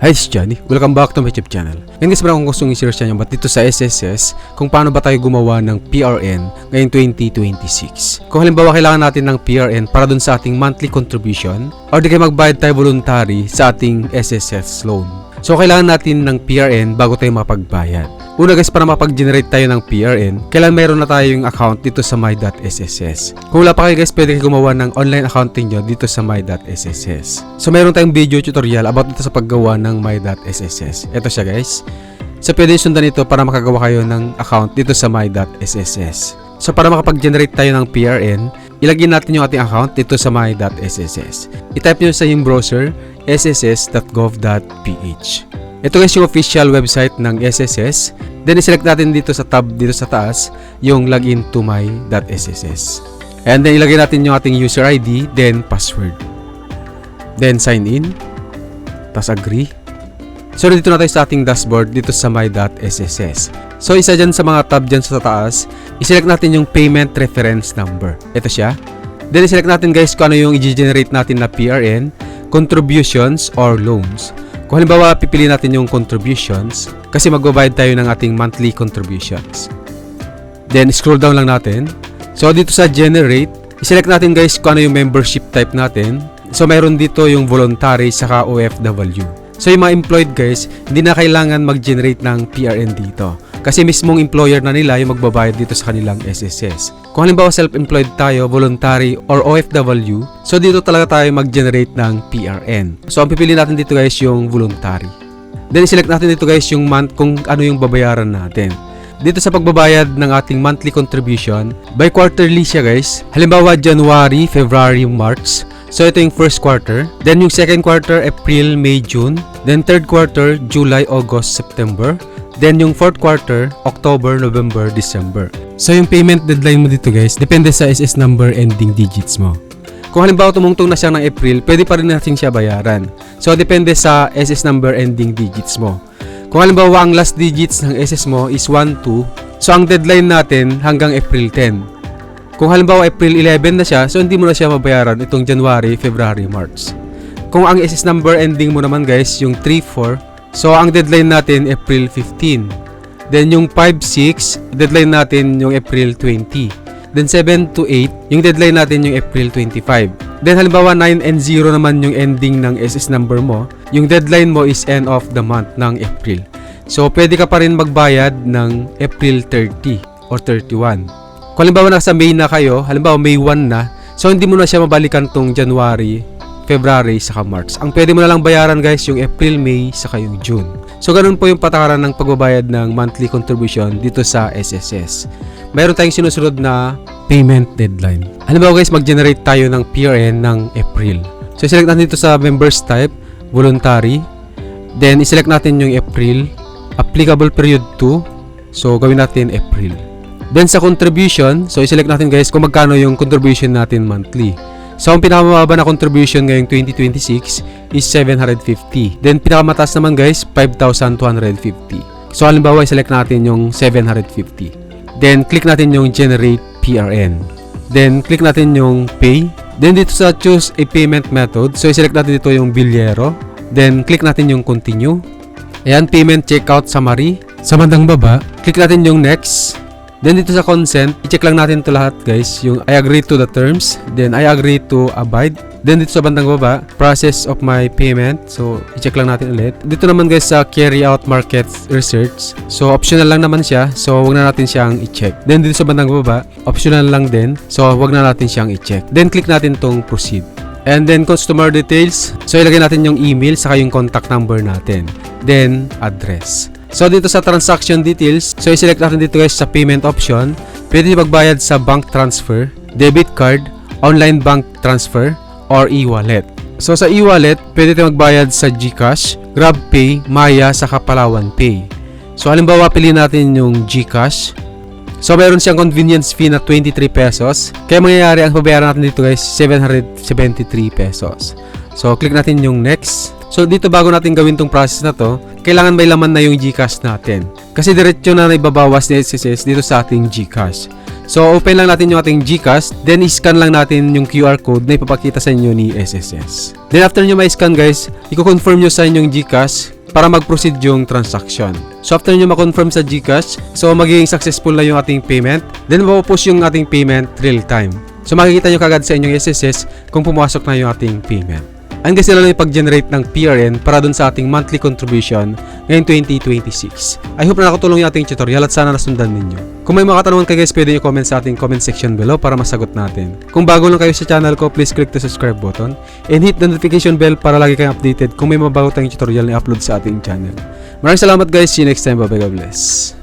Hi, this is Johnny. Welcome back to my YouTube channel. Ngayon guys, meron akong gustong i-share sa inyo dito sa SSS kung paano ba tayo gumawa ng PRN ngayong 2026. Kung halimbawa kailangan natin ng PRN para dun sa ating monthly contribution or di kayo magbayad tayo voluntary sa ating SSS loan. So kailangan natin ng PRN bago tayo mapagbayad. Una guys, para mapag-generate tayo ng PRN, kailangan mayroon na tayong account dito sa my.sss. Kung wala pa kayo guys, pwede kayo gumawa ng online account niyo dito sa my.sss. So mayroon tayong video tutorial about dito sa paggawa ng my.sss. Ito siya guys. So pwede sundan ito para makagawa kayo ng account dito sa my.sss. So para makapag-generate tayo ng PRN, ilagay natin yung ating account dito sa my.sss. I-type nyo sa yung browser sss.gov.ph. Ito guys yung official website ng SSS. Then i-select natin dito sa tab dito sa taas yung login to my.sss. And then ilagay natin yung ating user ID, then password. Then sign in. Tapos agree. So dito na tayo sa ating dashboard dito sa my.sss. So isa dyan sa mga tab dyan sa taas, i-select natin yung payment reference number. Ito siya. Then i-select natin guys kung ano yung i-generate natin na PRN, contributions or loans. Kung halimbawa pipili natin yung contributions kasi magbabayad tayo ng ating monthly contributions. Then scroll down lang natin. So dito sa generate, i-select natin guys kung ano yung membership type natin. So mayroon dito yung voluntary saka OFW. So yung mga employed guys, hindi na kailangan mag-generate ng PRN dito. Kasi mismong employer na nila yung magbabayad dito sa kanilang SSS. Kung halimbawa self-employed tayo, voluntary or OFW, so dito talaga tayo mag-generate ng PRN. So ang pipili natin dito guys yung voluntary. Then select natin dito guys yung month kung ano yung babayaran natin. Dito sa pagbabayad ng ating monthly contribution, by quarterly siya guys. Halimbawa January, February, March. So ito yung first quarter. Then yung second quarter, April, May, June. Then third quarter, July, August, September. Then yung fourth quarter, October, November, December. So yung payment deadline mo dito guys, depende sa SS number ending digits mo. Kung halimbawa tumungtong na siya ng April, pwede pa rin natin siya bayaran. So depende sa SS number ending digits mo. Kung halimbawa ang last digits ng SS mo is 1, 2, so ang deadline natin hanggang April 10. Kung halimbawa April 11 na siya, so hindi mo na siya mabayaran itong January, February, March. Kung ang SS number ending mo naman guys, yung 3, 4, so ang deadline natin April 15. Then yung 5, 6, deadline natin yung April 20. Then 7 to 8, yung deadline natin yung April 25. Then halimbawa 9 and 0 naman yung ending ng SS number mo, yung deadline mo is end of the month ng April. So pwede ka pa rin magbayad ng April 30 or 31. Kung halimbawa nasa May na kayo, halimbawa May 1 na, so hindi mo na siya mabalikan tong January, February, saka March. Ang pwede mo na lang bayaran guys yung April, May, saka yung June. So ganun po yung patakaran ng pagbabayad ng monthly contribution dito sa SSS. Mayroon tayong sinusunod na payment deadline. Halimbawa guys, mag-generate tayo ng PRN ng April. So select natin dito sa members type, voluntary. Then i-select natin yung April, applicable period 2. So gawin natin April. Then sa contribution, so i-select natin guys kung magkano yung contribution natin monthly. So ang pinakamababa na contribution ngayong 2026 is 750. Then pinakamataas naman guys, 5,250. So halimbawa i-select natin yung 750. Then click natin yung generate PRN. Then click natin yung pay. Then dito sa choose a payment method, so i-select natin dito yung bilyero. Then click natin yung continue. Ayan, payment checkout summary. Sa bandang baba, click natin yung next. Then dito sa consent, i-check lang natin ito lahat guys, yung I agree to the terms, then I agree to abide. Then dito sa bandang baba, process of my payment, so i-check lang natin ulit. Dito naman guys sa carry out market research, so optional lang naman siya, so wag na natin siyang i-check. Then dito sa bandang baba, optional lang din, so wag na natin siyang i-check. Then click natin tong proceed. And then customer details, so ilagay natin yung email saka yung contact number natin. Then address. So dito sa transaction details, so i-select natin dito guys sa payment option. Pwede magbayad sa bank transfer, debit card, online bank transfer, or e-wallet. So sa e-wallet, pwede tayo magbayad sa GCash, GrabPay, Maya, saka Palawan Pay. So halimbawa piliin natin yung GCash. So mayroon siyang convenience fee na 23 pesos. Kaya mangyayari ang babayaran natin dito guys, 773 pesos. So click natin yung next. So dito bago natin gawin tong process na to, kailangan may laman na yung GCash natin. Kasi diretso na ibabawas ni SSS dito sa ating GCash. So open lang natin yung ating GCash, then i-scan lang natin yung QR code na ipapakita sa inyo ni SSS. Then after nyo ma-scan guys, i-confirm nyo sa inyong GCash para mag-proceed yung transaction. So after nyo ma-confirm sa GCash, so magiging successful na yung ating payment. Then mapupush yung ating payment real time. So makikita nyo kagad sa inyong SSS kung pumasok na yung ating payment. And guys, nila na ipag-generate ng PRN para dun sa ating monthly contribution ngayong 2026. I hope na nakatulong yung ating tutorial at sana nasundan ninyo. Kung may mga katanungan kayo guys, pwede nyo comment sa ating comment section below para masagot natin. Kung bago lang kayo sa channel ko, please click the subscribe button and hit the notification bell para lagi kayong updated kung may mabago tayong tutorial na upload sa ating channel. Maraming salamat guys, see you next time, bye bye, God bless.